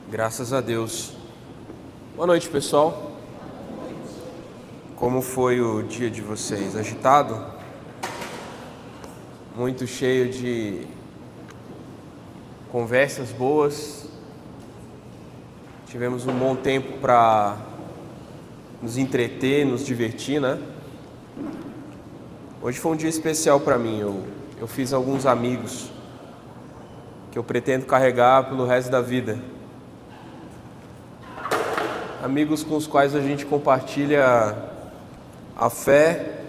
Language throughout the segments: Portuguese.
Graças a Deus. Boa noite, pessoal. Como foi o dia de vocês? Agitado? Muito cheio de conversas boas. Tivemos um bom tempo para nos entreter, nos divertir, né? Hoje foi um dia especial para mim. Eu fiz alguns amigos que eu pretendo carregar pelo resto da vida. Amigos com os quais a gente compartilha a fé,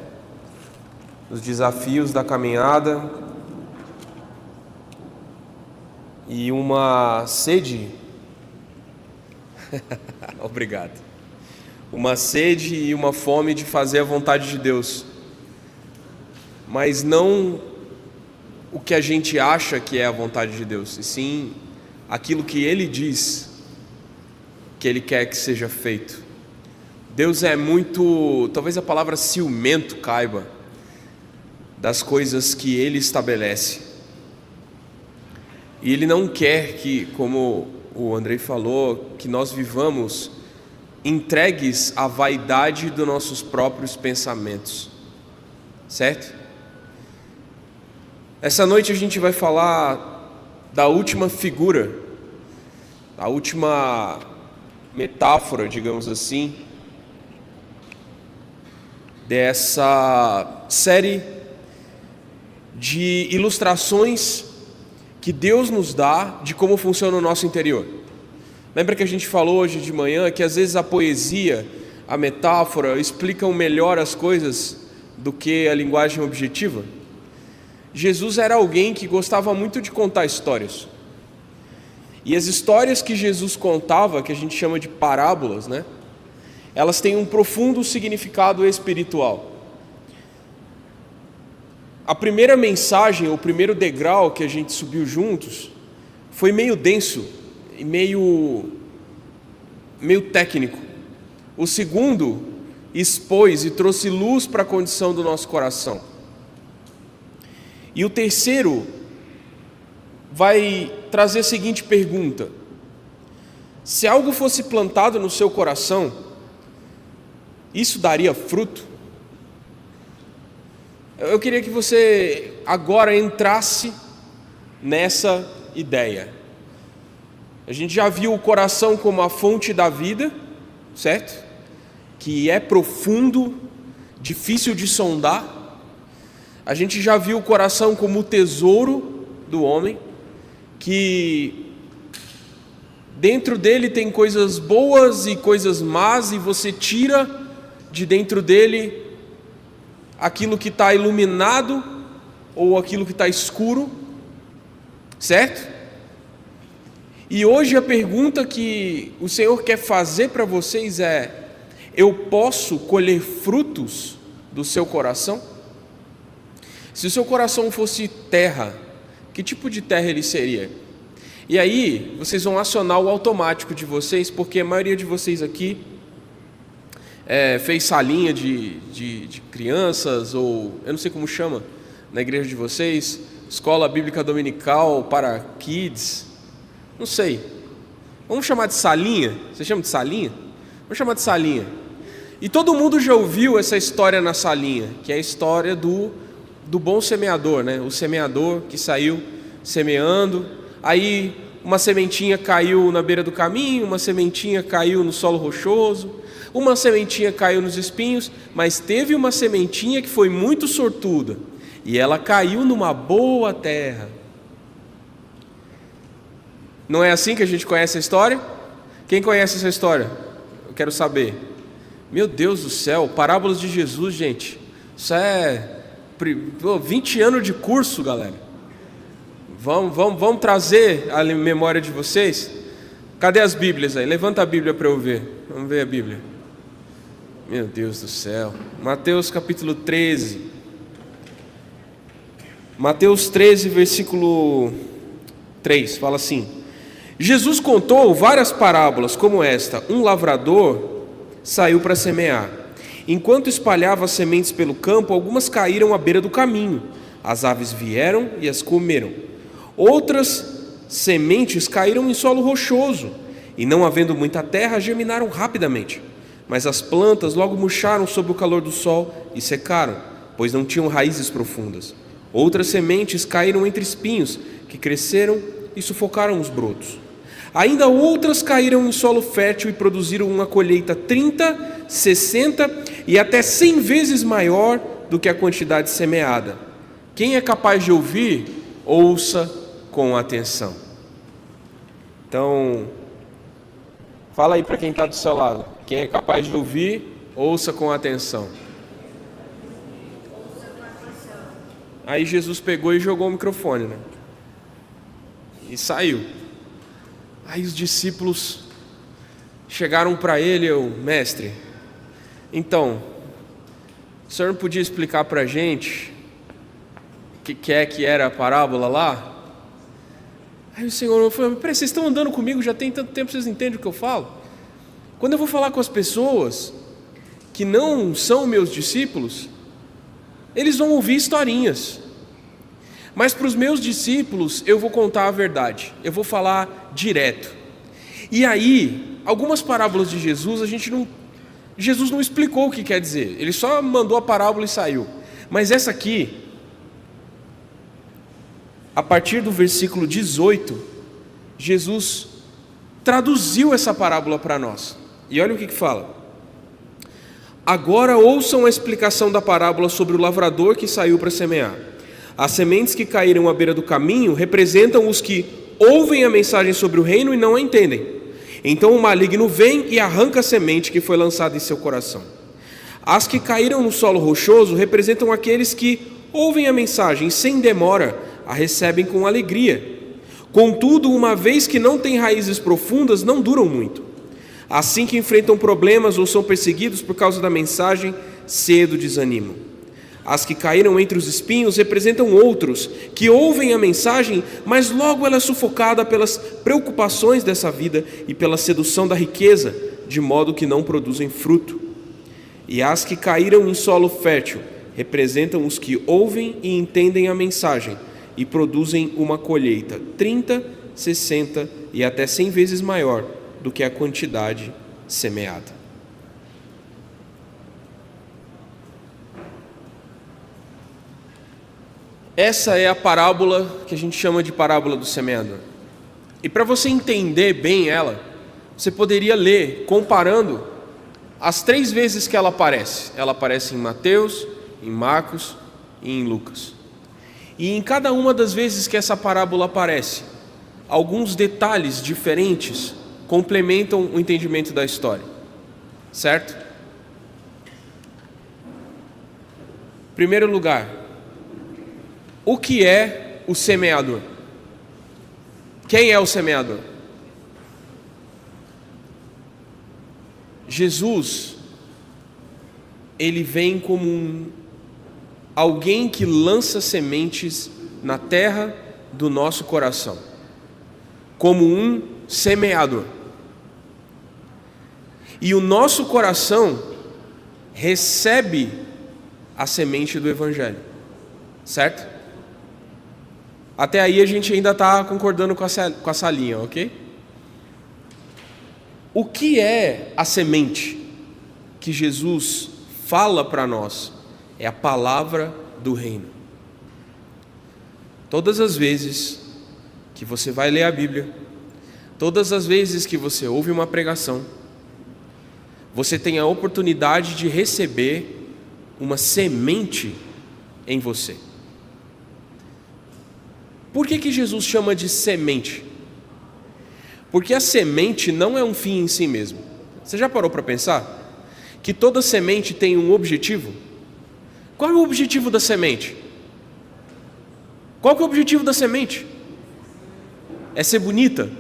os desafios da caminhada e uma sede. Obrigado. Uma sede e uma fome de fazer a vontade de Deus, mas não o que a gente acha que é a vontade de Deus, e sim aquilo que Ele diz que Ele quer que seja feito. Deus é muito, talvez a palavra ciumento caiba, das coisas que Ele estabelece. E Ele não quer que, como o Andrei falou, que nós vivamos entregues à vaidade dos nossos próprios pensamentos, certo? Essa noite a gente vai falar da última figura, a última metáfora, digamos assim, dessa série de ilustrações que Deus nos dá de como funciona o nosso interior. Lembra que a gente falou hoje de manhã que às vezes a poesia, a metáfora explicam melhor as coisas do que a linguagem objetiva? Jesus era alguém que gostava muito de contar histórias. E as histórias que Jesus contava, que a gente chama de parábolas, né? Elas têm um profundo significado espiritual. A primeira mensagem, o primeiro degrau que a gente subiu juntos, foi meio denso e meio técnico. O segundo expôs e trouxe luz para a condição do nosso coração. E o terceiro vai trazer a seguinte pergunta: se algo fosse plantado no seu coração, isso daria fruto? Eu queria que você agora entrasse nessa ideia. A gente já viu o coração como a fonte da vida, certo? Que é profundo, difícil de sondar. A gente já viu o coração como o tesouro do homem, que dentro dele tem coisas boas e coisas más, e você tira de dentro dele aquilo que está iluminado ou aquilo que está escuro, certo? E hoje a pergunta que o Senhor quer fazer para vocês é: eu posso colher frutos do seu coração? Se o seu coração fosse terra, que tipo de terra ele seria? E aí, vocês vão acionar o automático de vocês, porque a maioria de vocês aqui fez salinha de crianças, ou eu não sei como chama na igreja de vocês, escola bíblica dominical para kids, não sei. Vamos chamar de salinha? Você chama de salinha? Vamos chamar de salinha. E todo mundo já ouviu essa história na salinha, que é a história do bom semeador, né? O semeador que saiu semeando, aí uma sementinha caiu na beira do caminho, uma sementinha caiu no solo rochoso, uma sementinha caiu nos espinhos, mas teve uma sementinha que foi muito sortuda, e ela caiu numa boa terra. Não é assim que a gente conhece a história? Quem conhece essa história? Eu quero saber. Meu Deus do céu, parábolas de Jesus, gente. Isso é 20 anos de curso, galera. Vamos trazer a memória de vocês. Cadê as Bíblias aí? Levanta a Bíblia para eu ver. Vamos ver a Bíblia. Meu Deus do céu. Mateus capítulo 13. Mateus 13, versículo 3, fala assim: Jesus contou várias parábolas como esta. Um lavrador saiu para semear. Enquanto espalhava as sementes pelo campo, algumas caíram à beira do caminho. As aves vieram e as comeram. Outras sementes caíram em solo rochoso, E não havendo muita terra, germinaram rapidamente. Mas as plantas logo murcharam sob o calor do sol e secaram, pois não tinham raízes profundas. Outras sementes caíram entre espinhos, que cresceram e sufocaram os brotos. Ainda outras caíram em solo fértil e produziram uma colheita 30, 60 e até 100 vezes maior do que a quantidade semeada. Quem é capaz de ouvir, ouça com atenção. Então, fala aí para quem está do seu lado. Quem é capaz de ouvir, ouça com atenção. Aí Jesus pegou e jogou o microfone, né? E saiu. Aí os discípulos chegaram para ele, mestre, então, o senhor não podia explicar para a gente o que era a parábola lá? Aí o Senhor falou, peraí, vocês estão andando comigo já tem tanto tempo, vocês entendem o que eu falo? Quando eu vou falar com as pessoas que não são meus discípulos, eles vão ouvir historinhas. Mas para os meus discípulos eu vou contar a verdade, eu vou falar direto. E aí, algumas parábolas de Jesus, Jesus não explicou o que quer dizer, ele só mandou a parábola e saiu. Mas essa aqui, a partir do versículo 18, Jesus traduziu essa parábola para nós. E olha o que fala. Agora ouçam a explicação da parábola sobre o lavrador que saiu para semear. As sementes que caíram à beira do caminho representam os que ouvem a mensagem sobre o reino e não a entendem. Então o maligno vem e arranca a semente que foi lançada em seu coração. As que caíram no solo rochoso representam aqueles que ouvem a mensagem e sem demora a recebem com alegria. Contudo, uma vez que não têm raízes profundas, não duram muito. Assim que enfrentam problemas ou são perseguidos por causa da mensagem, cedo desanimam. As que caíram entre os espinhos representam outros, que ouvem a mensagem, mas logo ela é sufocada pelas preocupações dessa vida e pela sedução da riqueza, de modo que não produzem fruto. E as que caíram em solo fértil representam os que ouvem e entendem a mensagem e produzem uma colheita 30, 60 e até 100 vezes maior do que a quantidade semeada. Essa é a parábola que a gente chama de parábola do semeador. E para você entender bem ela, você poderia ler comparando as 3 vezes que ela aparece. Ela aparece em Mateus, em Marcos e em Lucas. E em cada uma das vezes que essa parábola aparece, alguns detalhes diferentes complementam o entendimento da história. Certo? Em primeiro lugar, o que é o semeador? Quem é o semeador? Jesus, ele vem como alguém que lança sementes na terra do nosso coração, como um semeador. E o nosso coração recebe a semente do Evangelho, certo? Até aí a gente ainda está concordando com essa linha, ok? O que é a semente que Jesus fala para nós? É a palavra do reino. Todas as vezes que você vai ler a Bíblia, todas as vezes que você ouve uma pregação, você tem a oportunidade de receber uma semente em você. Por que Jesus chama de semente? Porque a semente não é um fim em si mesmo. Você já parou para pensar que toda semente tem um objetivo? Qual é o objetivo da semente? Qual que é o objetivo da semente? É ser bonita?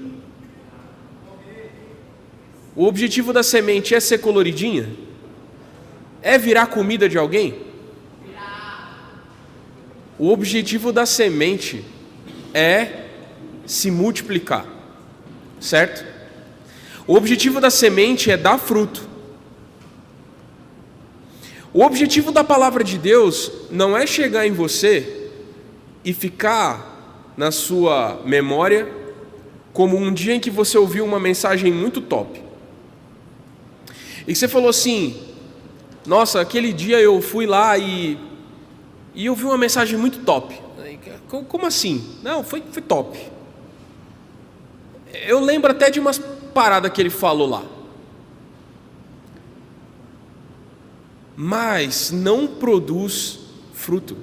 O objetivo da semente é ser coloridinha? É virar comida de alguém? O objetivo da semente é se multiplicar, certo? O objetivo da semente é dar fruto. O objetivo da palavra de Deus não é chegar em você e ficar na sua memória como um dia em que você ouviu uma mensagem muito top. E você falou assim: nossa, aquele dia eu fui lá e ouvi uma mensagem muito top. Como assim? Não, foi top. Eu lembro até de umas paradas que ele falou lá. Mas não produz fruto.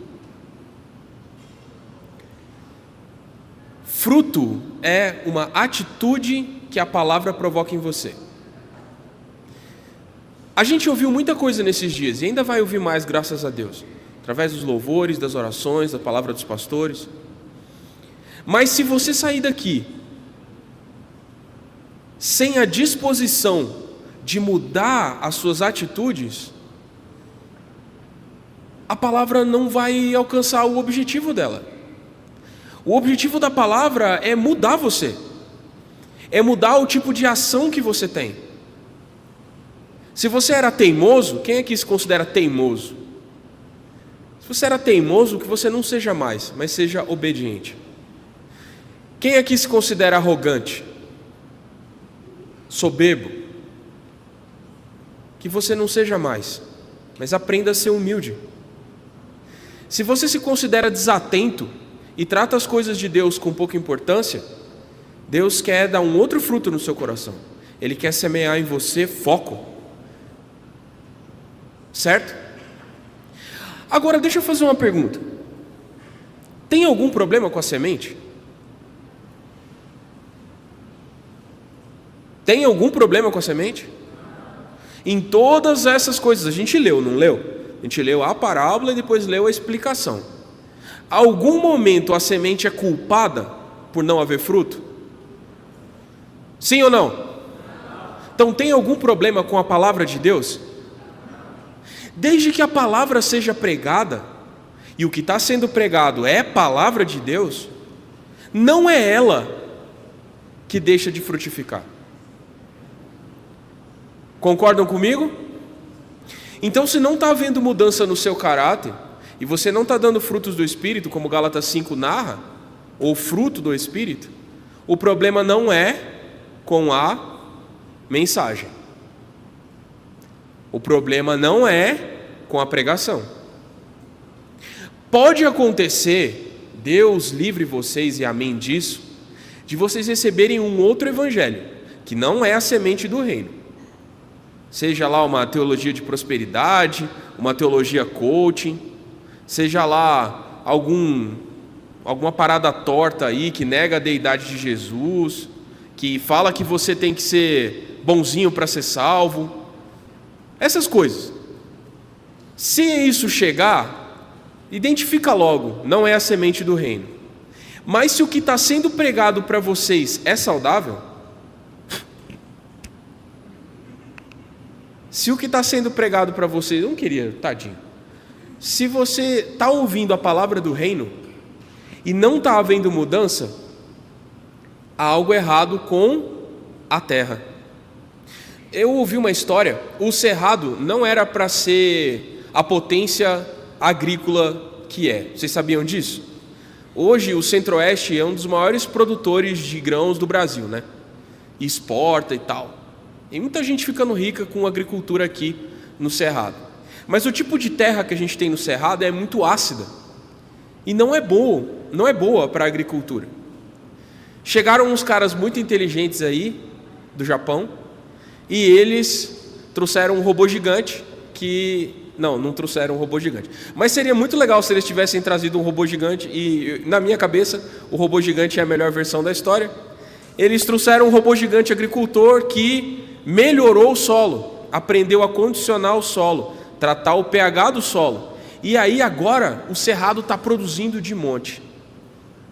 Fruto é uma atitude que a palavra provoca em você. A gente ouviu muita coisa nesses dias e ainda vai ouvir mais, graças a Deus, através dos louvores, das orações, da palavra dos pastores. Mas se você sair daqui sem a disposição de mudar as suas atitudes, a palavra não vai alcançar o objetivo dela. O objetivo da palavra é mudar você, é mudar o tipo de ação que você tem. Se você era teimoso, quem aqui se considera teimoso? Se você era teimoso, que você não seja mais, mas seja obediente. Quem aqui se considera arrogante? Soberbo? Que você não seja mais, mas aprenda a ser humilde. Se você se considera desatento e trata as coisas de Deus com pouca importância, Deus quer dar um outro fruto no seu coração. Ele quer semear em você foco. Certo? Agora deixa eu fazer uma pergunta. Tem algum problema com a semente? Tem algum problema com a semente? Em todas essas coisas, a gente leu, não leu? A gente leu a parábola e depois leu a explicação. Algum momento a semente é culpada por não haver fruto? Sim ou não? Então tem algum problema com a palavra de Deus? Desde que a palavra seja pregada, e o que está sendo pregado é a palavra de Deus, não é ela que deixa de frutificar. Concordam comigo? Então, se não está havendo mudança no seu caráter, e você não está dando frutos do Espírito, como Gálatas 5 narra, ou fruto do Espírito, o problema não é com a mensagem. O problema não é com a pregação. Pode acontecer, Deus livre vocês e amém disso, de vocês receberem um outro evangelho, que não é a semente do reino. Seja lá uma teologia de prosperidade, uma teologia coaching, seja lá alguma parada torta aí que nega a deidade de Jesus, que fala que você tem que ser bonzinho para ser salvo. Essas coisas. Se isso chegar, identifica logo, não é a semente do reino. Mas se o que está sendo pregado para vocês é saudável, se o que está sendo pregado para vocês, eu não queria, tadinho. Se você está ouvindo a palavra do reino e não está havendo mudança, há algo errado com a terra. Eu ouvi uma história, o Cerrado não era para ser a potência agrícola que é. Vocês sabiam disso? Hoje o Centro-Oeste é um dos maiores produtores de grãos do Brasil, né? E exporta e tal. E muita gente ficando rica com agricultura aqui no Cerrado. Mas o tipo de terra que a gente tem no Cerrado é muito ácida. E não é boa para a agricultura. Chegaram uns caras muito inteligentes aí, do Japão, e eles trouxeram um robô gigante que... Não trouxeram um robô gigante. Mas seria muito legal se eles tivessem trazido um robô gigante, e na minha cabeça, o robô gigante é a melhor versão da história. Eles trouxeram um robô gigante agricultor que melhorou o solo, aprendeu a condicionar o solo, tratar o pH do solo. E aí agora o Cerrado está produzindo de monte.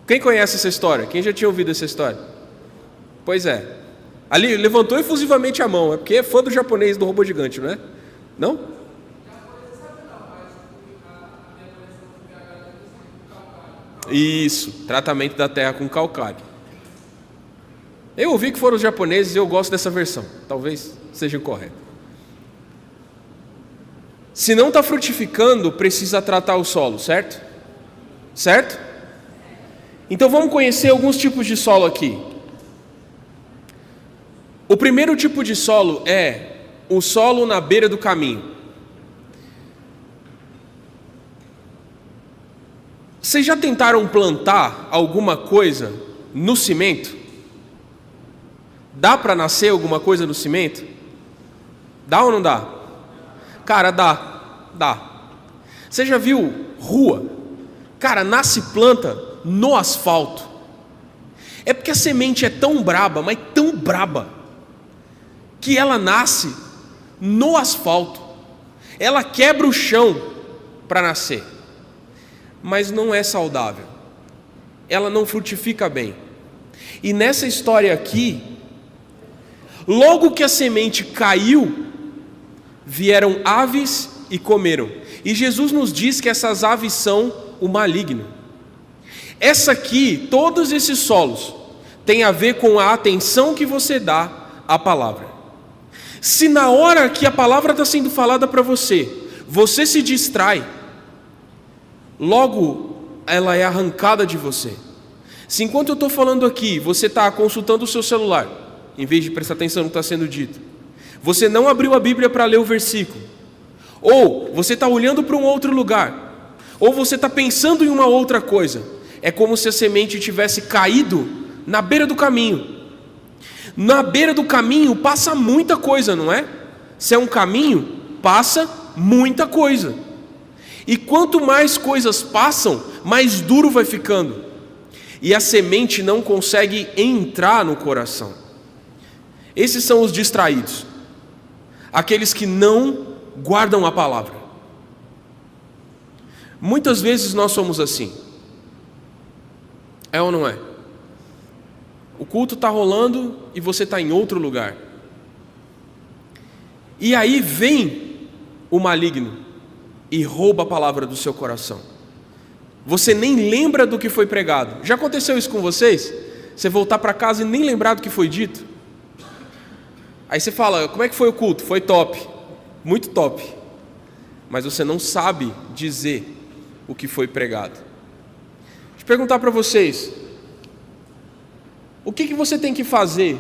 Quem conhece essa história? Quem já tinha ouvido essa história? Pois é. Ali levantou efusivamente a mão, é porque é fã do japonês do robô gigante, não é? Não? Isso, tratamento da terra com calcário. Eu ouvi que foram os japoneses e eu gosto dessa versão. Talvez seja correta. Se não está frutificando, precisa tratar o solo, certo? Certo? Então vamos conhecer alguns tipos de solo aqui. O primeiro tipo de solo é o solo na beira do caminho. Vocês já tentaram plantar alguma coisa no cimento? Dá para nascer alguma coisa no cimento? Dá ou não dá? Cara, dá. Você já viu rua? Cara, nasce planta no asfalto. É porque a semente é tão braba, mas tão braba, que ela nasce no asfalto. Ela quebra o chão para nascer. Mas não é saudável. Ela não frutifica bem. E nessa história aqui, logo que a semente caiu, vieram aves e comeram. E Jesus nos diz que essas aves são o maligno. Essa aqui, todos esses solos, tem a ver com a atenção que você dá à palavra. Se na hora que a palavra está sendo falada para você, você se distrai, logo ela é arrancada de você. Se enquanto eu estou falando aqui, você está consultando o seu celular, em vez de prestar atenção no que está sendo dito, você não abriu a Bíblia para ler o versículo, ou você está olhando para um outro lugar, ou você está pensando em uma outra coisa, é como se a semente tivesse caído na beira do caminho. Na beira do caminho passa muita coisa, não é? Se é um caminho, passa muita coisa. E quanto mais coisas passam, mais duro vai ficando. E a semente não consegue entrar no coração. Esses são os distraídos. Aqueles que não guardam a palavra. Muitas vezes nós somos assim. É ou não é? O culto está rolando e você está em outro lugar. E aí vem o maligno e rouba a palavra do seu coração. Você nem lembra do que foi pregado. Já aconteceu isso com vocês? Você voltar para casa e nem lembrar do que foi dito? Aí você fala, como é que foi o culto? Foi top, muito top. Mas você não sabe dizer o que foi pregado. Deixa eu perguntar para vocês, o que você tem que fazer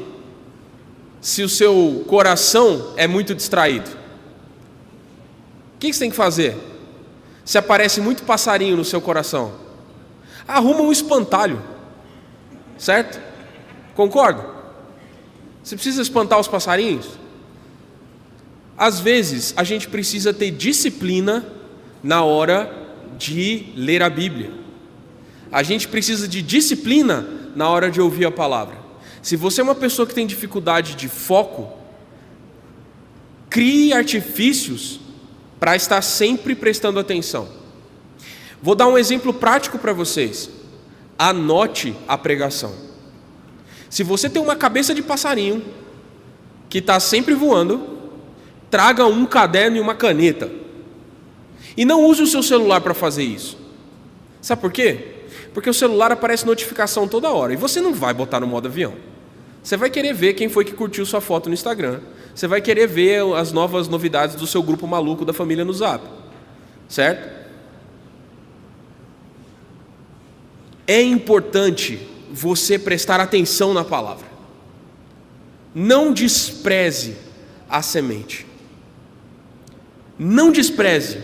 se o seu coração é muito distraído? O que você tem que fazer? Se aparece muito passarinho no seu coração, arruma um espantalho, certo? Concorda? Você precisa espantar os passarinhos? Às vezes a gente precisa ter disciplina na hora de ler a Bíblia. A gente precisa de disciplina na hora de ouvir a palavra. Se você é uma pessoa que tem dificuldade de foco, crie artifícios para estar sempre prestando atenção. Vou dar um exemplo prático para vocês. Anote a pregação. Se você tem uma cabeça de passarinho que está sempre voando, traga um caderno e uma caneta. E não use o seu celular para fazer isso. Sabe por quê? Porque o celular aparece notificação toda hora e você não vai botar no modo avião. Você vai querer ver quem foi que curtiu sua foto no Instagram. Você vai querer ver as novas novidades do seu grupo maluco da família no Zap. Certo? É importante você prestar atenção na palavra. Não despreze a semente. Não despreze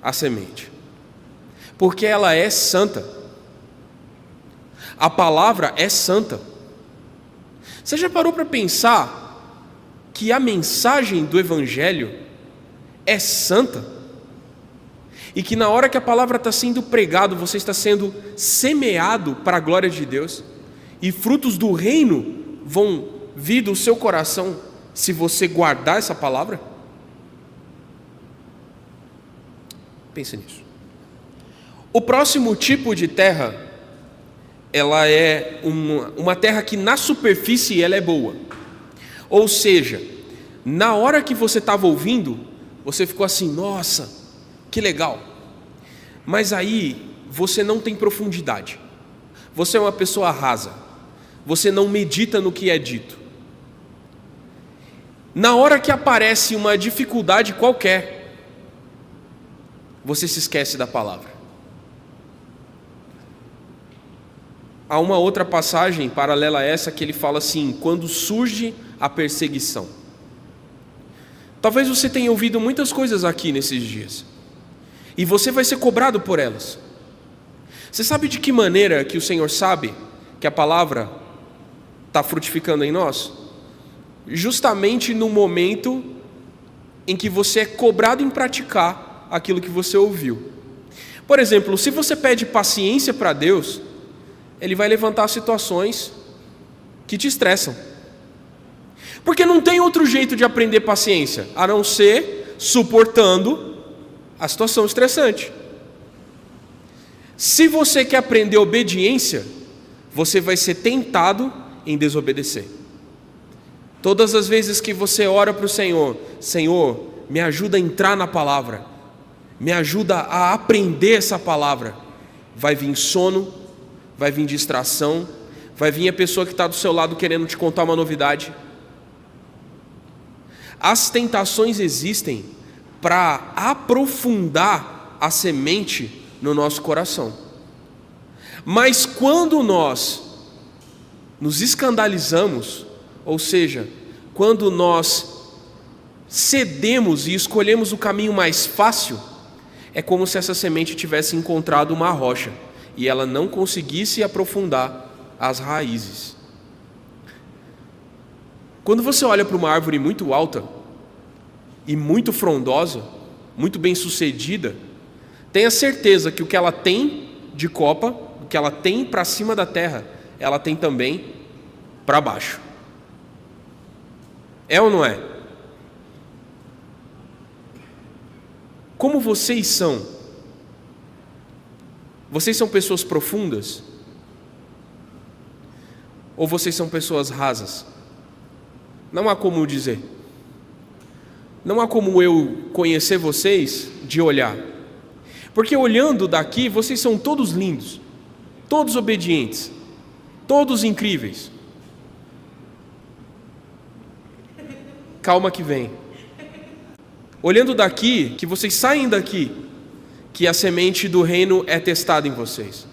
a semente. Porque ela é santa. A palavra é santa. Você já parou para pensar que a mensagem do Evangelho é santa? E que na hora que a palavra está sendo pregada, você está sendo semeado para a glória de Deus, e frutos do reino vão vir do seu coração se você guardar essa palavra? Pense nisso. O próximo tipo de terra, ela é uma terra que na superfície ela é boa. Ou seja, na hora que você estava ouvindo, você ficou assim, nossa, que legal. Mas aí você não tem profundidade. Você é uma pessoa rasa. Você não medita no que é dito. Na hora que aparece uma dificuldade qualquer, você se esquece da palavra. Há uma outra passagem paralela a essa que ele fala assim: quando surge a perseguição. Talvez você tenha ouvido muitas coisas aqui nesses dias, e você vai ser cobrado por elas. Você sabe de que maneira que o Senhor sabe que a palavra está frutificando em nós? Justamente no momento em que você é cobrado em praticar aquilo que você ouviu. Por exemplo, se você pede paciência para Deus, Ele vai levantar situações que te estressam. Porque não tem outro jeito de aprender paciência, a não ser suportando a situação estressante. Se você quer aprender obediência, você vai ser tentado em desobedecer. Todas as vezes que você ora para o Senhor, Senhor, me ajuda a entrar na palavra, me ajuda a aprender essa palavra, vai vir sono, vai vir distração, vai vir a pessoa que está do seu lado querendo te contar uma novidade. As tentações existem para aprofundar a semente no nosso coração. Mas quando nós nos escandalizamos, ou seja, quando nós cedemos e escolhemos o caminho mais fácil, é como se essa semente tivesse encontrado uma rocha e ela não conseguisse aprofundar as raízes. Quando você olha para uma árvore muito alta e muito frondosa, muito bem sucedida, tenha certeza que o que ela tem de copa, o que ela tem para cima da terra, ela tem também para baixo. É ou não é? Como vocês são? Vocês são pessoas profundas? Ou vocês são pessoas rasas? Não há como dizer. Não há como eu conhecer vocês de olhar. Porque olhando daqui, vocês são todos lindos, todos obedientes, todos incríveis. Calma que vem. Olhando daqui, que vocês saem daqui, que a semente do reino é testada em vocês.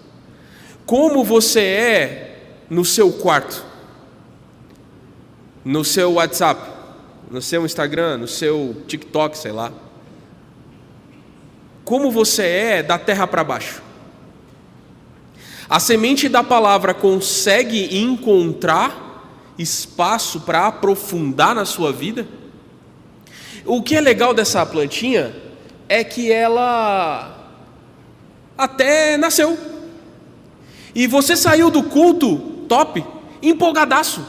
Como você é no seu quarto, no seu WhatsApp, no seu Instagram, no seu TikTok, sei lá. Como você é da terra para baixo. A semente da palavra consegue encontrar espaço para aprofundar na sua vida? O que é legal dessa plantinha é que ela até nasceu. E você saiu do culto top, empolgadaço.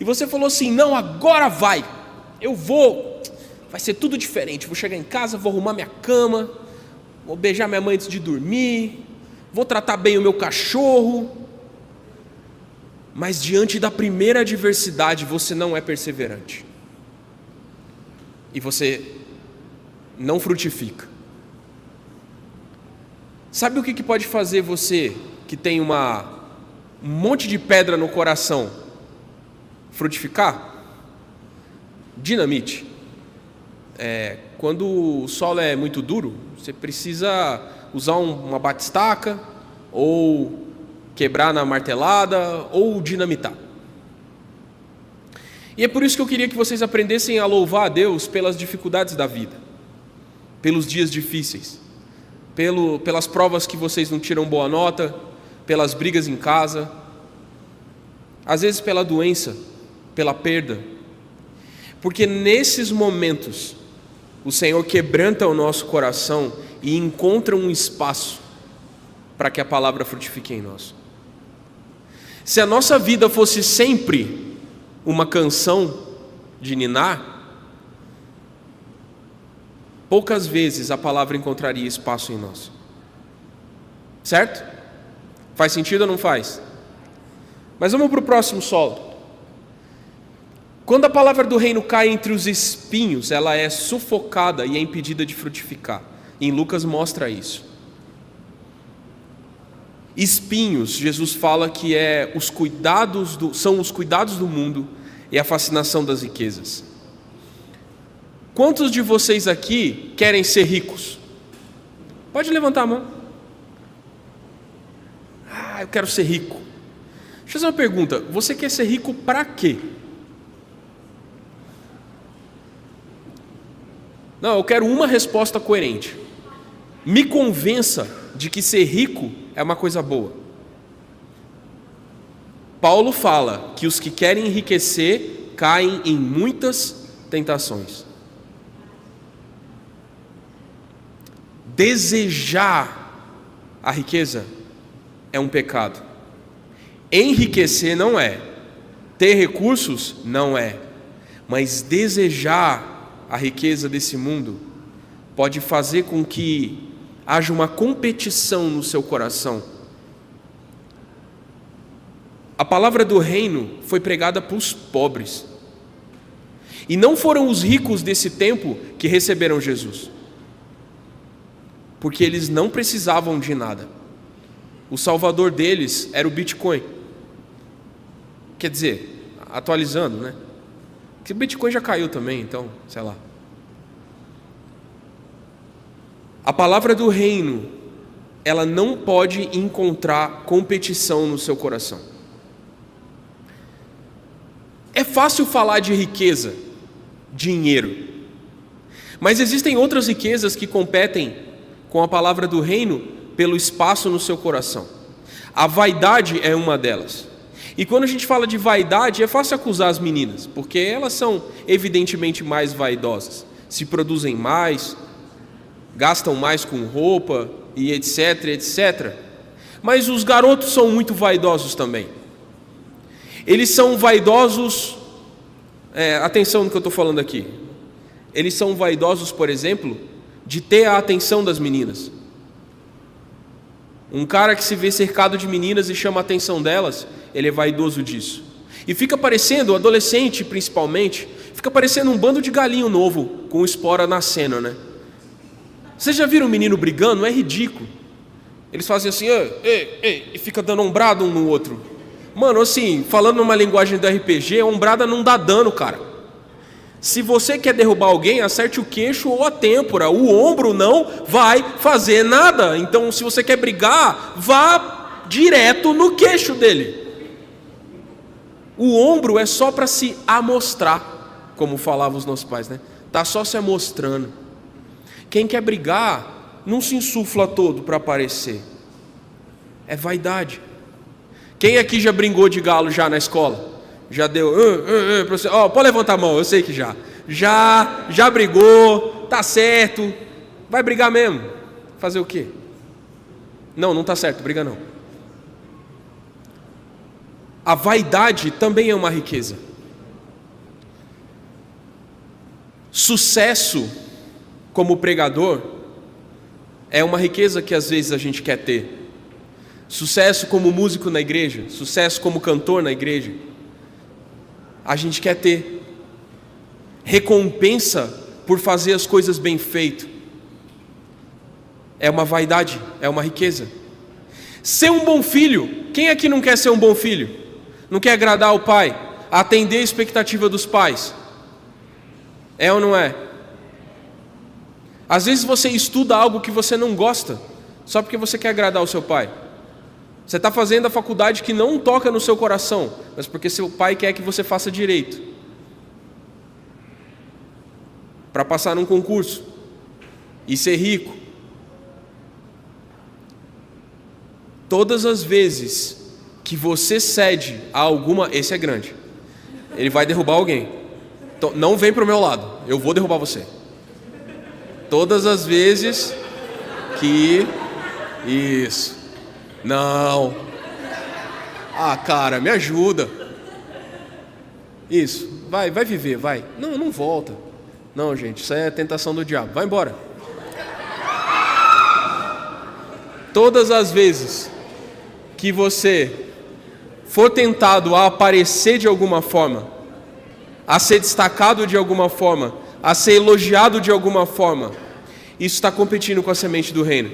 E você falou assim, não, agora vai. Eu vou, vai ser tudo diferente. Vou chegar em casa, vou arrumar minha cama, vou beijar minha mãe antes de dormir, vou tratar bem o meu cachorro. Mas diante da primeira adversidade, você não é perseverante. E você não frutifica. Sabe o que pode fazer você, que tem um monte de pedra no coração, frutificar? Dinamite. Quando o solo é muito duro, você precisa usar uma batistaca, ou quebrar na martelada, ou dinamitar. E é por isso que eu queria que vocês aprendessem a louvar a Deus pelas dificuldades da vida, pelos dias difíceis, pelas provas que vocês não tiram boa nota, pelas brigas em casa, às vezes pela doença, pela perda, porque nesses momentos o Senhor quebranta o nosso coração e encontra um espaço para que a palavra frutifique em nós. Se a nossa vida fosse sempre uma canção de ninar, poucas vezes a palavra encontraria espaço em nós. Certo? Faz sentido ou não faz? Mas vamos para o próximo solo. Quando a palavra do reino cai entre os espinhos, ela é sufocada e é impedida de frutificar. Em Lucas mostra isso. Espinhos, Jesus fala que são os cuidados do mundo e a fascinação das riquezas. Quantos de vocês aqui querem ser ricos? Pode levantar a mão. Eu quero ser rico. Deixa eu fazer uma pergunta. Você quer ser rico para quê? Não, eu quero uma resposta coerente. Me convença de que ser rico é uma coisa boa. Paulo fala que os que querem enriquecer caem em muitas tentações. Desejar a riqueza é um pecado. Enriquecer não é. Ter recursos não é. Mas desejar a riqueza desse mundo pode fazer com que haja uma competição no seu coração. A palavra do reino foi pregada para os pobres. E não foram os ricos desse tempo que receberam Jesus. Porque eles não precisavam de nada. O salvador deles era o Bitcoin. Quer dizer, atualizando, né? Porque o Bitcoin já caiu também, então, sei lá. A palavra do reino, ela não pode encontrar competição no seu coração. É fácil falar de riqueza, dinheiro. Mas existem outras riquezas que competem com a palavra do reino pelo espaço no seu coração. A vaidade é uma delas. E quando a gente fala de vaidade, é fácil acusar as meninas, porque elas são evidentemente mais vaidosas. Se produzem mais, gastam mais com roupa e etc, etc. Mas os garotos são muito vaidosos também. Eles são vaidosos, atenção no que eu estou falando aqui. Eles são vaidosos, por exemplo, de ter a atenção das meninas. Um cara que se vê cercado de meninas e chama a atenção delas, ele é vaidoso disso. E fica parecendo, o adolescente principalmente, fica parecendo um bando de galinho novo com espora nascendo, né? Vocês já viram um menino brigando? É ridículo. Eles fazem assim, e fica dando ombrada um no outro. Mano, assim, falando numa linguagem do RPG, a ombrada não dá dano, cara. Se você quer derrubar alguém, acerte o queixo ou a têmpora. O ombro não vai fazer nada. Então, se você quer brigar, vá direto no queixo dele. O ombro é só para se amostrar, como falavam os nossos pais, né? Tá só se amostrando. Quem quer brigar, não se insufla todo para aparecer. É vaidade. Quem aqui já brincou de galo já na escola? Já deu, pra você. Pode levantar a mão, eu sei que já. Já brigou, tá certo. Vai brigar mesmo. Fazer o quê? Não tá certo, briga não. A vaidade também é uma riqueza. Sucesso como pregador é uma riqueza que às vezes a gente quer ter. Sucesso como músico na igreja, sucesso como cantor na igreja, a gente quer ter. Recompensa por fazer as coisas bem feito é uma vaidade, é uma riqueza. Ser um bom filho, quem aqui não quer ser um bom filho? Não quer agradar o pai, atender a expectativa dos pais? É ou não é? Às vezes você estuda algo que você não gosta, só porque você quer agradar o seu pai. Você está fazendo a faculdade que não toca no seu coração, mas porque seu pai quer que você faça direito, para passar num concurso e ser rico. Todas as vezes que você cede a alguma... Esse é grande. Ele vai derrubar alguém. Então, não vem para o meu lado, eu vou derrubar você. Todas as vezes que... Isso. Não. Cara, me ajuda. Isso. Vai viver, vai. Não volta. Não, gente, isso é tentação do diabo. Vai embora. Todas as vezes que você for tentado a aparecer de alguma forma, a ser destacado de alguma forma, a ser elogiado de alguma forma, isso está competindo com a semente do reino.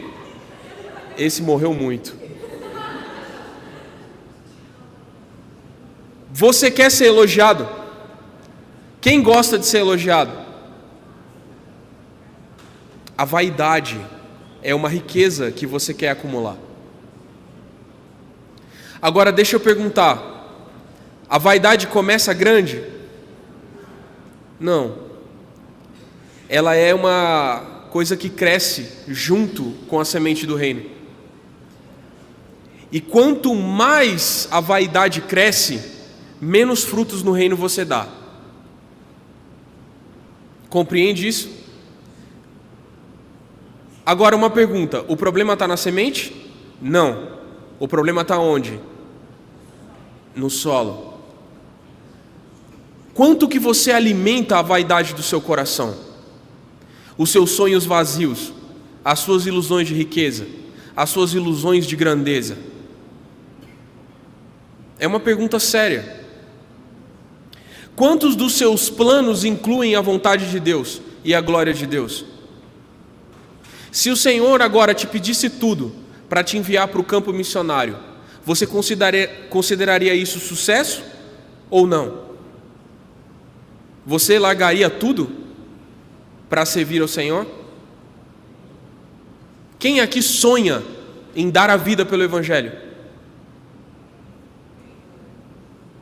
Esse morreu muito. Você quer ser elogiado? Quem gosta de ser elogiado? A vaidade é uma riqueza que você quer acumular. Agora deixa eu perguntar, a vaidade começa grande? Não. ela é uma coisa que cresce junto com a semente do reino. E quanto mais a vaidade cresce, menos frutos no reino você dá. Compreende isso? Agora uma pergunta: o problema está na semente? Não. O problema está onde? No solo. Quanto que você alimenta a vaidade do seu coração? Os seus sonhos vazios, as suas ilusões de riqueza, as suas ilusões de grandeza? É uma pergunta séria. Quantos dos seus planos incluem a vontade de Deus e a glória de Deus? Se o Senhor agora te pedisse tudo para te enviar para o campo missionário, você consideraria isso sucesso ou não? Você largaria tudo para servir ao Senhor? Quem aqui sonha em dar a vida pelo Evangelho?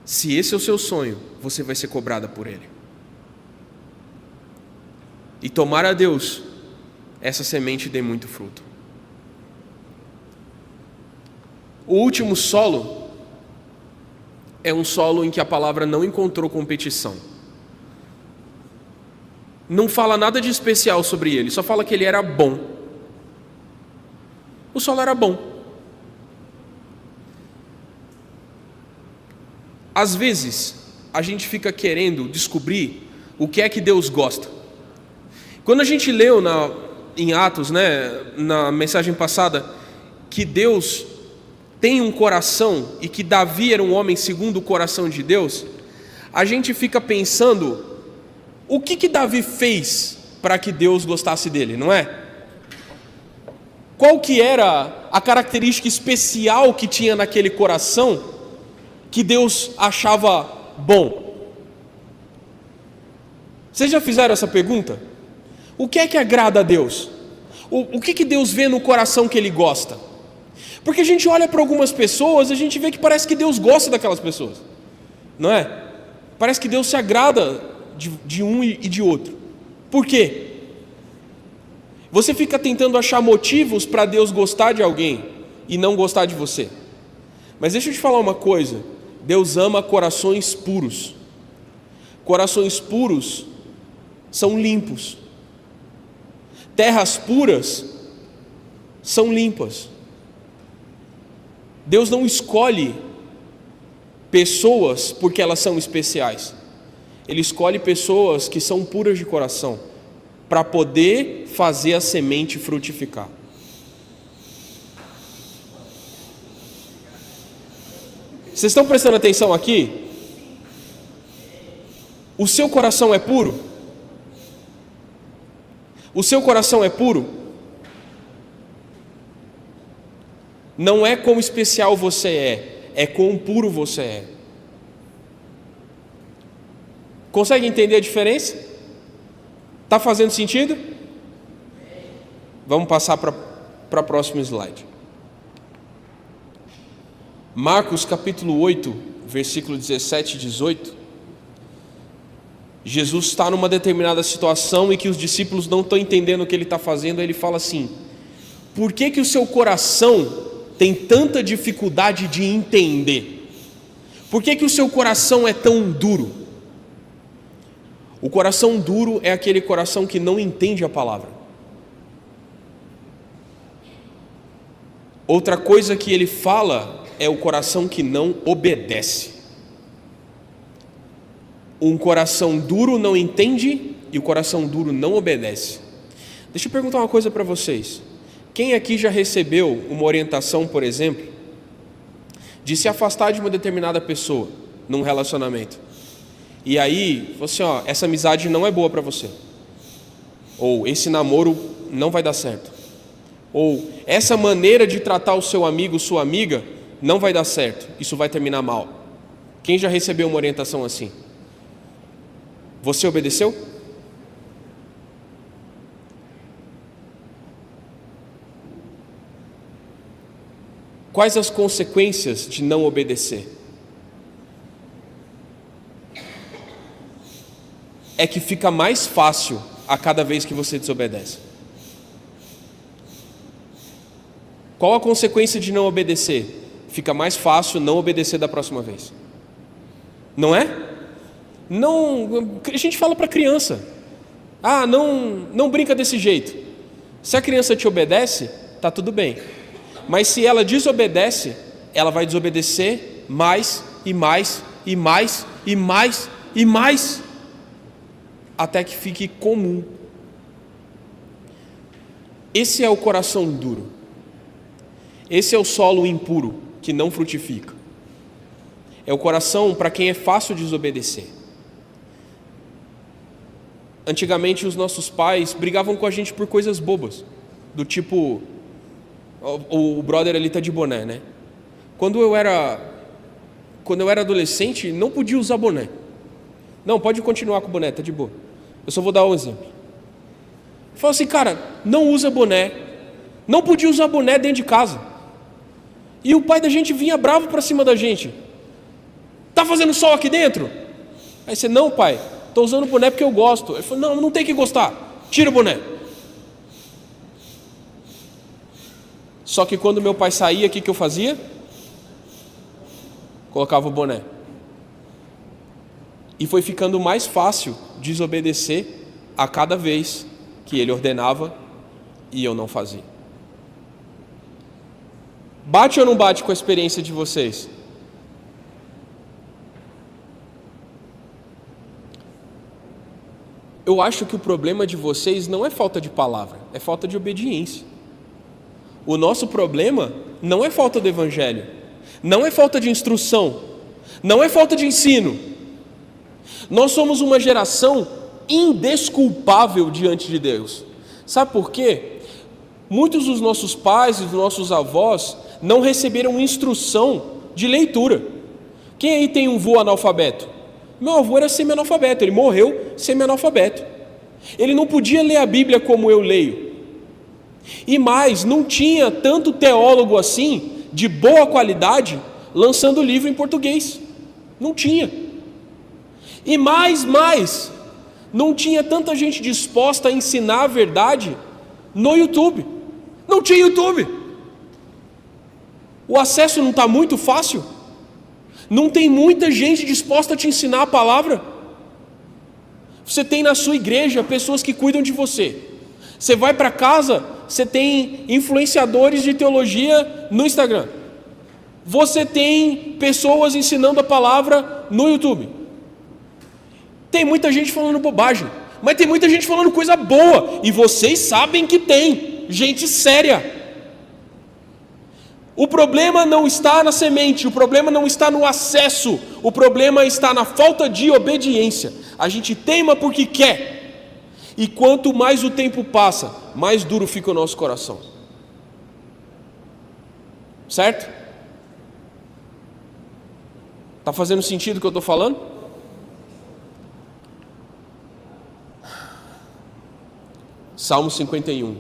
Se esse é o seu sonho, você vai ser cobrada por ele. E tomara a Deus essa semente dê muito fruto. O último solo é um solo em que a palavra não encontrou competição. Não fala nada de especial sobre ele, só fala que ele era bom. O solo era bom. Às vezes, a gente fica querendo descobrir o que é que Deus gosta. Quando a gente leu em Atos, na mensagem passada, que Deus tem um coração e que Davi era um homem segundo o coração de Deus, a gente fica pensando, o que Davi fez para que Deus gostasse dele, não é? Qual que era a característica especial que tinha naquele coração que Deus achava bom? Vocês já fizeram essa pergunta? O que é que agrada a Deus? O que Deus vê no coração que Ele gosta? Porque a gente olha para algumas pessoas e a gente vê que parece que Deus gosta daquelas pessoas, não é? Parece que Deus se agrada de um e de outro. Por quê? Você fica tentando achar motivos para Deus gostar de alguém e não gostar de você. Mas deixa eu te falar uma coisa: Deus ama corações puros. Corações puros são limpos. Terras puras são limpas. Deus não escolhe pessoas porque elas são especiais. Ele escolhe pessoas que são puras de coração para poder fazer a semente frutificar. Vocês estão prestando atenção aqui? O seu coração é puro? O seu coração é puro? Não é quão especial você é quão puro você é. Consegue entender a diferença? Está fazendo sentido? Vamos passar para o próximo slide. Marcos capítulo 8, versículo 17 e 18. Jesus está numa determinada situação em que os discípulos não estão entendendo o que ele está fazendo. Aí ele fala assim: por que o seu coração tem tanta dificuldade de entender? Por que o seu coração é tão duro? O coração duro é aquele coração que não entende a palavra. Outra coisa que ele fala é o coração que não obedece. Um coração duro não entende e o coração duro não obedece. Deixa eu perguntar uma coisa para vocês. Quem aqui já recebeu uma orientação, por exemplo, de se afastar de uma determinada pessoa num relacionamento? E aí, você, essa amizade não é boa para você. Ou esse namoro não vai dar certo. Ou essa maneira de tratar o seu amigo, sua amiga, não vai dar certo. Isso vai terminar mal. Quem já recebeu uma orientação assim? Você obedeceu? Quais as consequências de não obedecer? É que fica mais fácil a cada vez que você desobedece? Qual a consequência de não obedecer? Fica mais fácil não obedecer da próxima vez. Não é? Não, a gente fala para criança: não brinca desse jeito. Se a criança te obedece, tá tudo bem. Mas se ela desobedece, ela vai desobedecer mais e mais e mais e mais e mais, até que fique comum. Esse é o coração duro. Esse é o solo impuro que não frutifica. É o coração para quem é fácil desobedecer. Antigamente os nossos pais brigavam com a gente por coisas bobas, do tipo, o brother ali tá de boné, né? Quando eu era adolescente, não podia usar boné. Não, pode continuar com o boné, tá de boa. Eu só vou dar um exemplo. Eu falo assim, cara, não usa boné. Não podia usar boné dentro de casa. E o pai da gente vinha bravo para cima da gente. Tá fazendo sol aqui dentro? Aí você, não pai, tô usando o boné porque eu gosto. Ele falou, não tem que gostar, tira o boné. Só que quando meu pai saía, o que eu fazia? Colocava o boné. E foi ficando mais fácil desobedecer a cada vez que ele ordenava e eu não fazia. Bate ou não bate com a experiência de vocês? Eu acho que o problema de vocês não é falta de palavra, é falta de obediência. O nosso problema não é falta do evangelho, não é falta de instrução, não é falta de ensino. Nós somos uma geração indesculpável diante de Deus. Sabe por quê? Muitos dos nossos pais e dos nossos avós não receberam instrução de leitura. Quem aí tem um avô analfabeto? Meu avô era semi-analfabeto, ele morreu semi-analfabeto. Ele não podia ler a Bíblia como eu leio. E mais, não tinha tanto teólogo assim, de boa qualidade, lançando livro em português. Não tinha. E mais, não tinha tanta gente disposta a ensinar a verdade no YouTube. Não tinha YouTube. O acesso não está muito fácil? Não tem muita gente disposta a te ensinar a palavra? Você tem na sua igreja pessoas que cuidam de você. Você vai para casa, você tem influenciadores de teologia no Instagram. Você tem pessoas ensinando a palavra no YouTube. Tem muita gente falando bobagem, mas tem muita gente falando coisa boa. E vocês sabem que tem gente séria. O problema não está na semente, o problema não está no acesso, o problema está na falta de obediência. A gente teima porque quer, e quanto mais o tempo passa, mais duro fica o nosso coração. Certo? Está fazendo sentido o que eu estou falando? Salmo 51.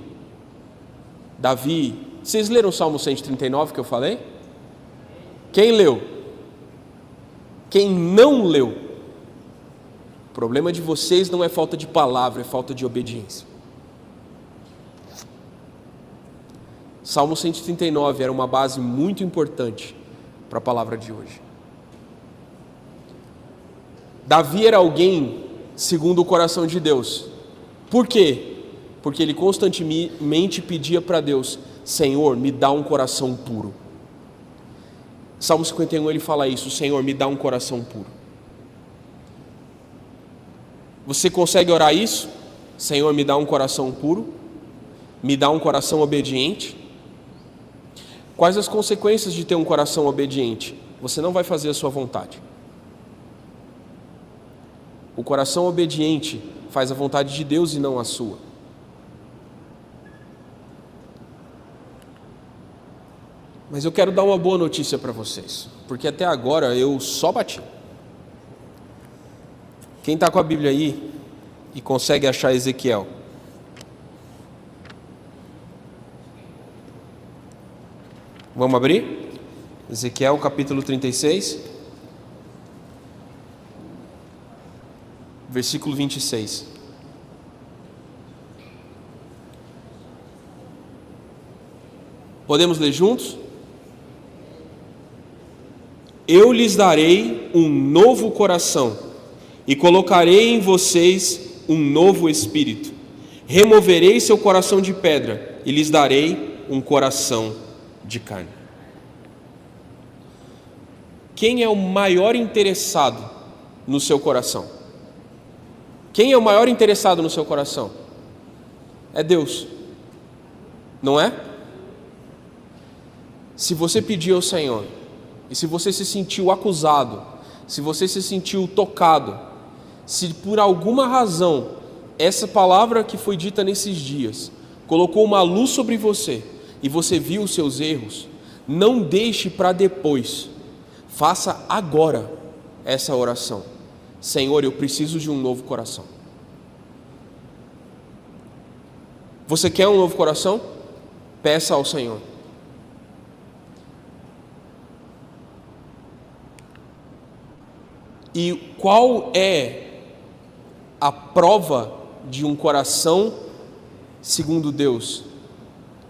Davi. Vocês leram o Salmo 139 que eu falei? Quem leu? Quem não leu? O problema de vocês não é falta de palavra, é falta de obediência. Salmo 139 era uma base muito importante para a palavra de hoje. Davi era alguém segundo o coração de Deus. Por quê? Porque ele constantemente pedia para Deus: Senhor, me dá um coração puro. Salmo 51 ele fala isso: Senhor, me dá um coração puro. Você consegue orar isso? Senhor, me dá um coração puro, me dá um coração obediente. Quais as consequências de ter um coração obediente? Você não vai fazer a sua vontade. O coração obediente faz a vontade de Deus e não a sua. Mas eu quero dar uma boa notícia para vocês, porque até agora eu só bati. Quem está com a Bíblia aí e consegue achar Ezequiel? Vamos abrir? Ezequiel capítulo 36, versículo 26. Podemos ler juntos? Eu lhes darei um novo coração e colocarei em vocês um novo espírito. Removerei seu coração de pedra e lhes darei um coração de carne. Quem é o maior interessado no seu coração? Quem é o maior interessado no seu coração? É Deus, não é? Se você pedir ao Senhor, e se você se sentiu acusado, se você se sentiu tocado, se por alguma razão essa palavra que foi dita nesses dias colocou uma luz sobre você e você viu os seus erros, não deixe para depois. Faça agora essa oração. Senhor, eu preciso de um novo coração. Você quer um novo coração? Peça ao Senhor. E qual é a prova de um coração segundo Deus?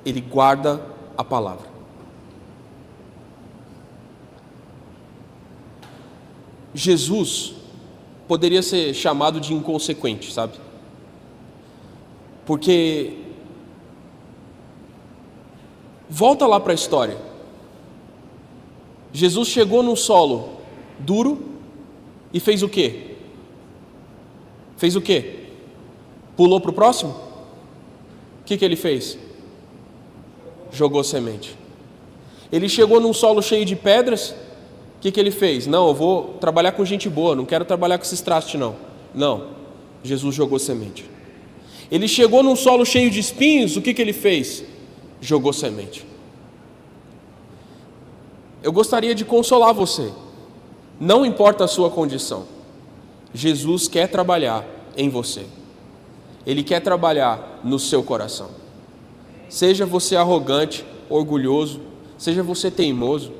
Ele guarda a palavra. Jesus poderia ser chamado de inconsequente, sabe? Porque volta lá para a história. Jesus chegou num solo duro e fez o quê? Fez o quê? Pulou para o próximo? O que ele fez? Jogou semente. Ele chegou num solo cheio de pedras. O que ele fez? Não, eu vou trabalhar com gente boa, não quero trabalhar com esses trastes não. Não, Jesus jogou semente. Ele chegou num solo cheio de espinhos, o que ele fez? Jogou semente. Eu gostaria de consolar você. Não importa a sua condição, Jesus quer trabalhar em você. Ele quer trabalhar no seu coração. Seja você arrogante, orgulhoso, seja você teimoso,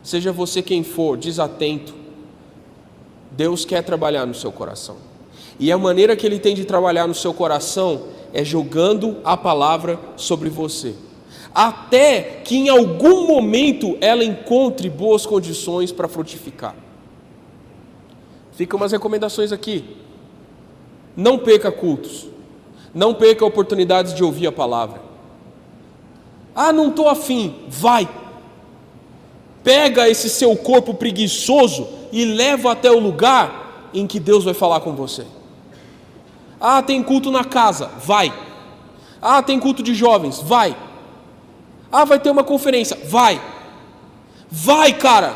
seja você quem for, desatento, Deus quer trabalhar no seu coração. E a maneira que Ele tem de trabalhar no seu coração é jogando a palavra sobre você, até que em algum momento ela encontre boas condições para frutificar. Ficam umas recomendações aqui. Não perca cultos, não perca oportunidades de ouvir a palavra. Ah, não estou afim, vai. Pega esse seu corpo preguiçoso e leva até o lugar em que Deus vai falar com você. Ah, tem culto na casa, vai. Ah, tem culto de jovens, vai. Ah, vai ter uma conferência, vai. Vai, cara.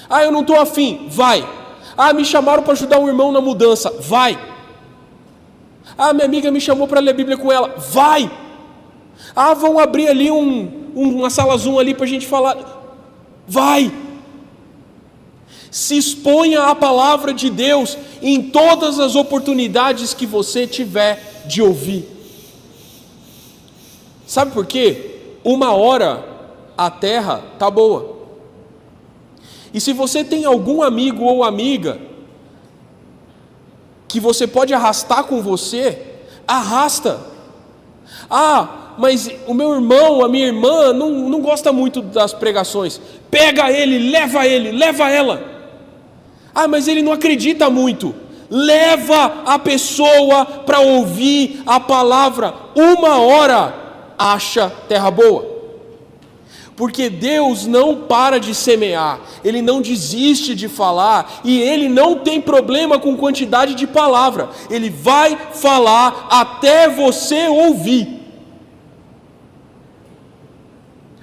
Ah, eu não estou afim, vai. Ah, me chamaram para ajudar um irmão na mudança, vai. Ah, minha amiga me chamou para ler a Bíblia com ela, vai. Ah, vão abrir ali uma sala Zoom ali para a gente falar. Vai. Se exponha à palavra de Deus em todas as oportunidades que você tiver de ouvir. Sabe por quê? Uma hora a terra está boa. E se você tem algum amigo ou amiga que você pode arrastar com você, arrasta. Ah, mas o meu irmão, a minha irmã não gosta muito das pregações. Pega ele, leva ela. Ah, mas ele não acredita muito. Leva a pessoa para ouvir a palavra. Uma hora acha terra boa. Porque Deus não para de semear, Ele não desiste de falar, e Ele não tem problema com quantidade de palavra. Ele vai falar até você ouvir.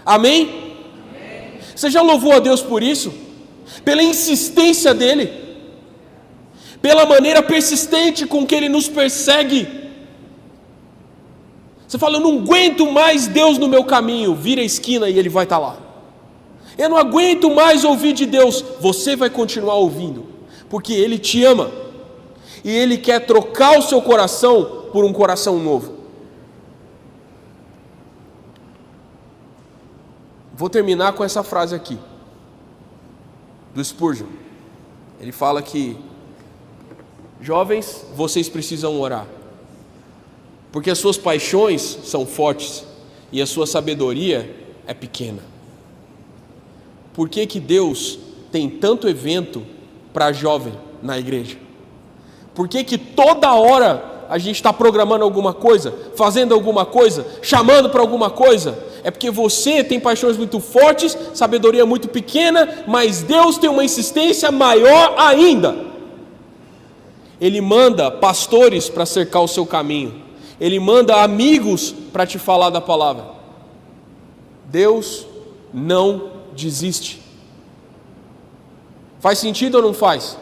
Amém? Amém. Você já louvou a Deus por isso? Pela insistência dEle? Pela maneira persistente com que Ele nos persegue? Você fala, eu não aguento mais Deus no meu caminho. Vira a esquina e Ele vai estar lá. Eu não aguento mais ouvir de Deus. Você vai continuar ouvindo, porque Ele te ama. E Ele quer trocar o seu coração por um coração novo. Vou terminar com essa frase aqui, do Spurgeon. Ele fala que, jovens, vocês precisam orar, porque as suas paixões são fortes e a sua sabedoria é pequena. Por que que Deus tem tanto evento para jovem na igreja? Por que que toda hora a gente está programando alguma coisa, fazendo alguma coisa, chamando para alguma coisa? É porque você tem paixões muito fortes, sabedoria muito pequena, mas Deus tem uma insistência maior ainda. Ele manda pastores para cercar o seu caminho. Ele manda amigos para te falar da palavra. Deus não desiste. Faz sentido ou não faz?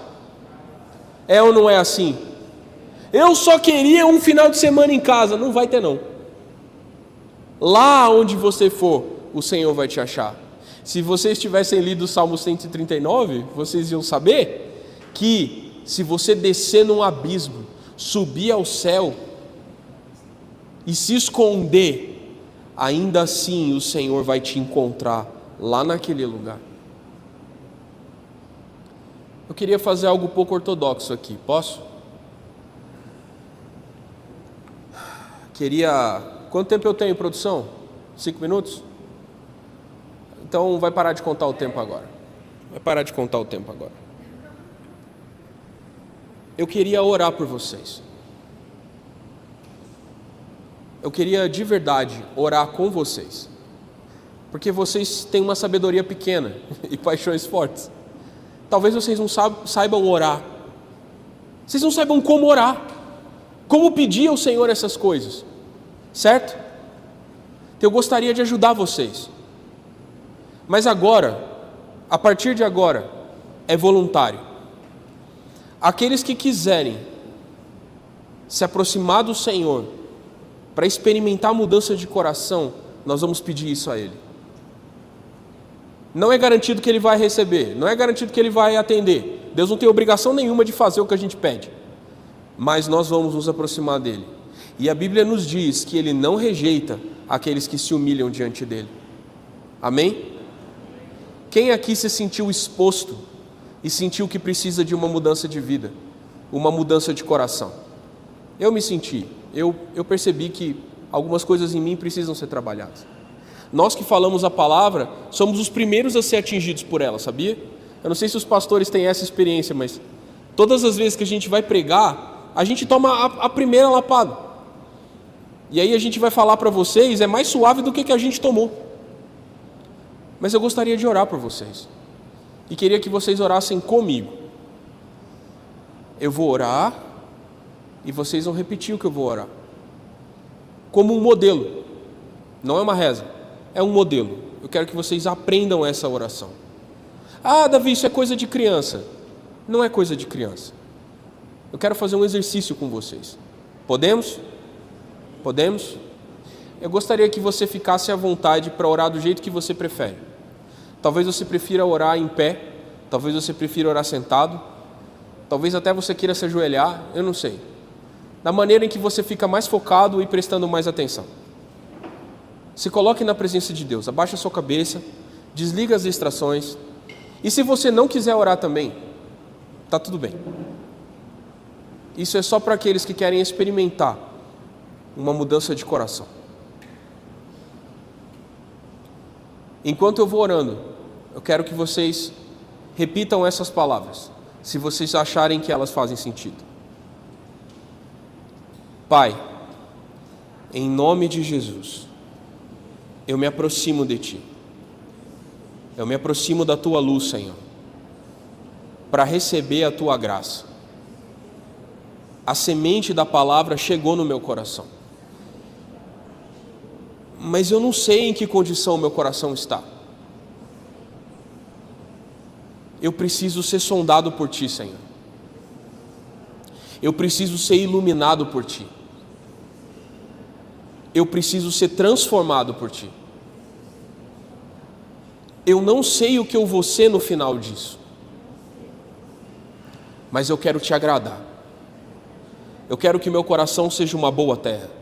É ou não é assim? Eu só queria um final de semana em casa. Não vai ter não. Lá onde você for, o Senhor vai te achar. Se vocês tivessem lido o Salmo 139, vocês iam saber que se você descer num abismo, subir ao céu e se esconder, ainda assim o Senhor vai te encontrar lá naquele lugar. Eu queria fazer algo pouco ortodoxo aqui, posso? Quanto tempo eu tenho, produção? 5 minutos? Então vai parar de contar o tempo agora. Eu queria orar por vocês. Eu queria de verdade orar com vocês. Porque vocês têm uma sabedoria pequena e paixões fortes. Talvez vocês não saibam orar. Vocês não saibam como orar. Como pedir ao Senhor essas coisas. Certo? Então eu gostaria de ajudar vocês. Mas agora, a partir de agora, é voluntário. Aqueles que quiserem se aproximar do Senhor para experimentar mudança de coração, nós vamos pedir isso a Ele. Não é garantido que Ele vai receber, não é garantido que Ele vai atender. Deus não tem obrigação nenhuma de fazer o que a gente pede. Mas nós vamos nos aproximar dEle. E a Bíblia nos diz que Ele não rejeita aqueles que se humilham diante dEle. Amém? Quem aqui se sentiu exposto e sentiu que precisa de uma mudança de vida, uma mudança de coração? Eu me senti, eu percebi que algumas coisas em mim precisam ser trabalhadas. Nós que falamos a palavra, somos os primeiros a ser atingidos por ela, sabia? Eu não sei se os pastores têm essa experiência, mas todas as vezes que a gente vai pregar, a gente toma a primeira lapada. E aí a gente vai falar para vocês, é mais suave do que a gente tomou. Mas eu gostaria de orar por vocês. E queria que vocês orassem comigo. Eu vou orar e vocês vão repetir o que eu vou orar. Como um modelo. Não é uma reza, é um modelo. Eu quero que vocês aprendam essa oração. Ah, Davi, isso é coisa de criança. Não é coisa de criança. Eu quero fazer um exercício com vocês. Podemos? Podemos? Eu gostaria que você ficasse à vontade para orar do jeito que você prefere. Talvez você prefira orar em pé, talvez você prefira orar sentado, talvez até você queira se ajoelhar, eu não sei. Da maneira em que você fica mais focado e prestando mais atenção. Se coloque na presença de Deus, abaixa a sua cabeça, desliga as distrações. E se você não quiser orar também, está tudo bem. Isso é só para aqueles que querem experimentar uma mudança de coração. Enquanto eu vou orando, eu quero que vocês repitam essas palavras, se vocês acharem que elas fazem sentido. Pai, em nome de Jesus, eu me aproximo de Ti. Eu me aproximo da Tua luz, Senhor, para receber a Tua graça. A semente da palavra chegou no meu coração. Mas eu não sei em que condição o meu coração está. Eu preciso ser sondado por Ti, Senhor. Eu preciso ser iluminado por Ti. Eu preciso ser transformado por Ti. Eu não sei o que eu vou ser no final disso. Mas eu quero Te agradar. Eu quero que meu coração seja uma boa terra.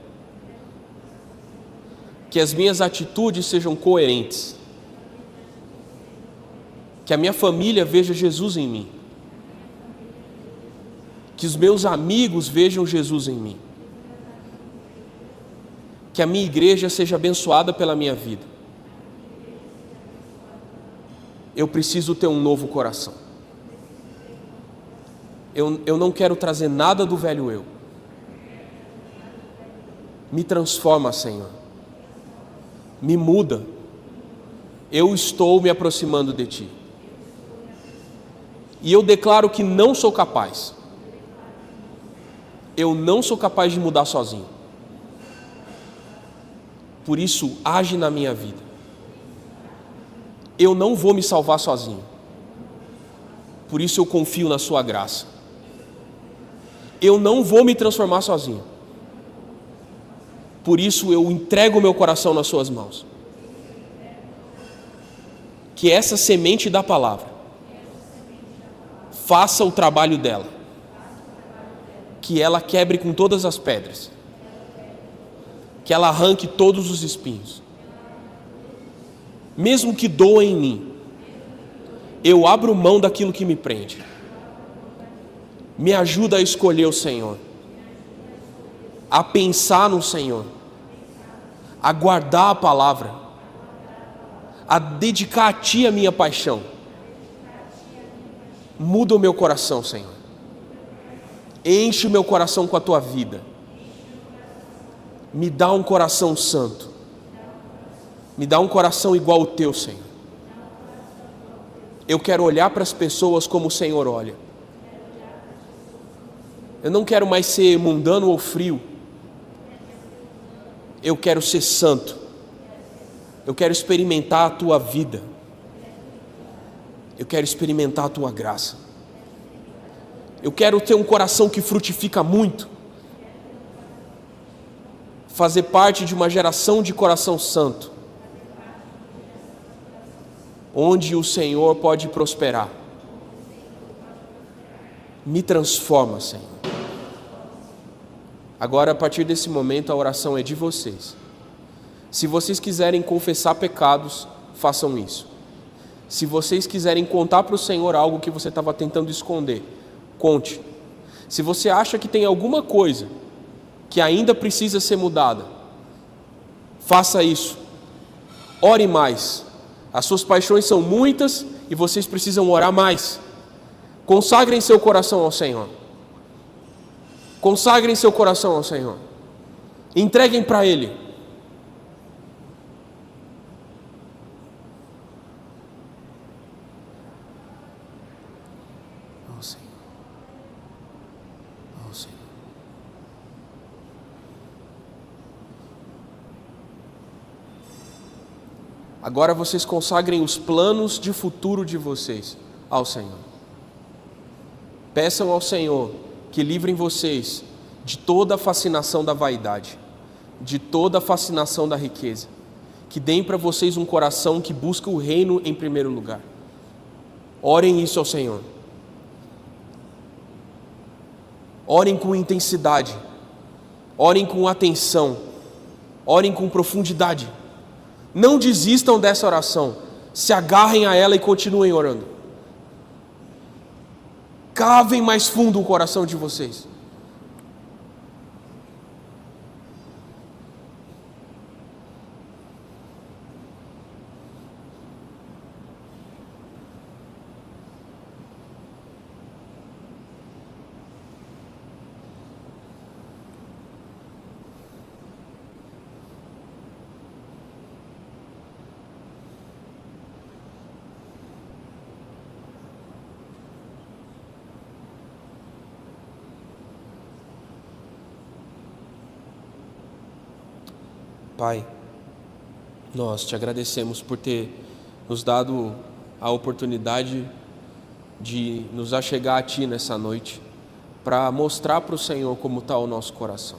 Que as minhas atitudes sejam coerentes. Que a minha família veja Jesus em mim. Que os meus amigos vejam Jesus em mim. Que a minha igreja seja abençoada pela minha vida. eu preciso ter um novo coração. Eu não quero trazer nada do velho eu. Me transforma, Senhor. Me muda. Eu estou me aproximando de Ti. E eu declaro que não sou capaz. Eu não sou capaz de mudar sozinho. Por isso, age na minha vida. Eu não vou me salvar sozinho. Por isso eu confio na Sua graça. Eu não vou me transformar sozinho. Por isso eu entrego o meu coração nas Suas mãos. Que essa semente da palavra faça o trabalho dela. Que ela quebre com todas as pedras. Que ela arranque todos os espinhos. Mesmo que doa em mim, eu abro mão daquilo que me prende. Me ajuda a escolher o Senhor, a pensar no Senhor, a guardar a palavra, a dedicar a Ti a minha paixão. Muda o meu coração, Senhor. Enche o meu coração com a Tua vida. Me dá um coração santo. Me dá um coração igual ao Teu, Senhor. Eu quero olhar para as pessoas como o Senhor olha. Eu não quero mais ser mundano ou frio. Eu quero ser santo. Eu quero experimentar a Tua vida. Eu quero experimentar a Tua graça. Eu quero ter um coração que frutifica muito. Fazer parte de uma geração de coração santo, onde o Senhor pode prosperar. Me transforma, Senhor. Agora, a partir desse momento, a oração é de vocês. Se vocês quiserem confessar pecados, façam isso. Se vocês quiserem contar para o Senhor algo que você estava tentando esconder, conte. Se você acha que tem alguma coisa que ainda precisa ser mudada, faça isso. Ore mais. As suas paixões são muitas e vocês precisam orar mais. Consagrem seu coração ao Senhor. Consagrem seu coração ao Senhor. Entreguem para Ele. Oh, Senhor. Oh, Senhor. Agora vocês consagrem os planos de futuro de vocês ao Senhor. Peçam ao Senhor que livrem vocês de toda a fascinação da vaidade, de toda a fascinação da riqueza, que deem para vocês um coração que busca o reino em primeiro lugar. Orem isso ao Senhor. Orem com intensidade, orem com atenção, orem com profundidade. Não desistam dessa oração, se agarrem a ela e continuem orando. Cavem mais fundo o coração de vocês. Pai, nós te agradecemos por ter nos dado a oportunidade de nos achegar a Ti nessa noite, para mostrar para o Senhor como está o nosso coração.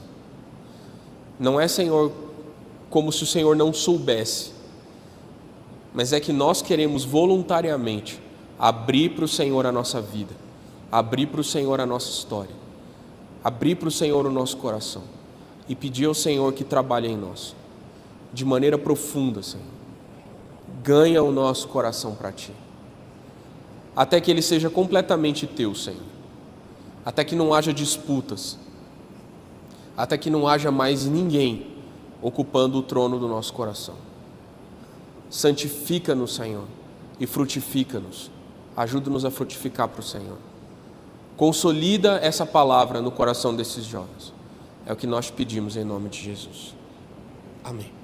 Não é, Senhor, como se o Senhor não soubesse, mas é que nós queremos voluntariamente abrir para o Senhor a nossa vida, abrir para o Senhor a nossa história, abrir para o Senhor o nosso coração e pedir ao Senhor que trabalhe em nós de maneira profunda, Senhor. Ganha o nosso coração para Ti, até que ele seja completamente Teu, Senhor, até que não haja disputas, até que não haja mais ninguém ocupando o trono do nosso coração. Santifica-nos, Senhor, e frutifica-nos. Ajuda-nos a frutificar para o Senhor. Consolida essa palavra no coração desses jovens. É o que nós pedimos em nome de Jesus. Amém.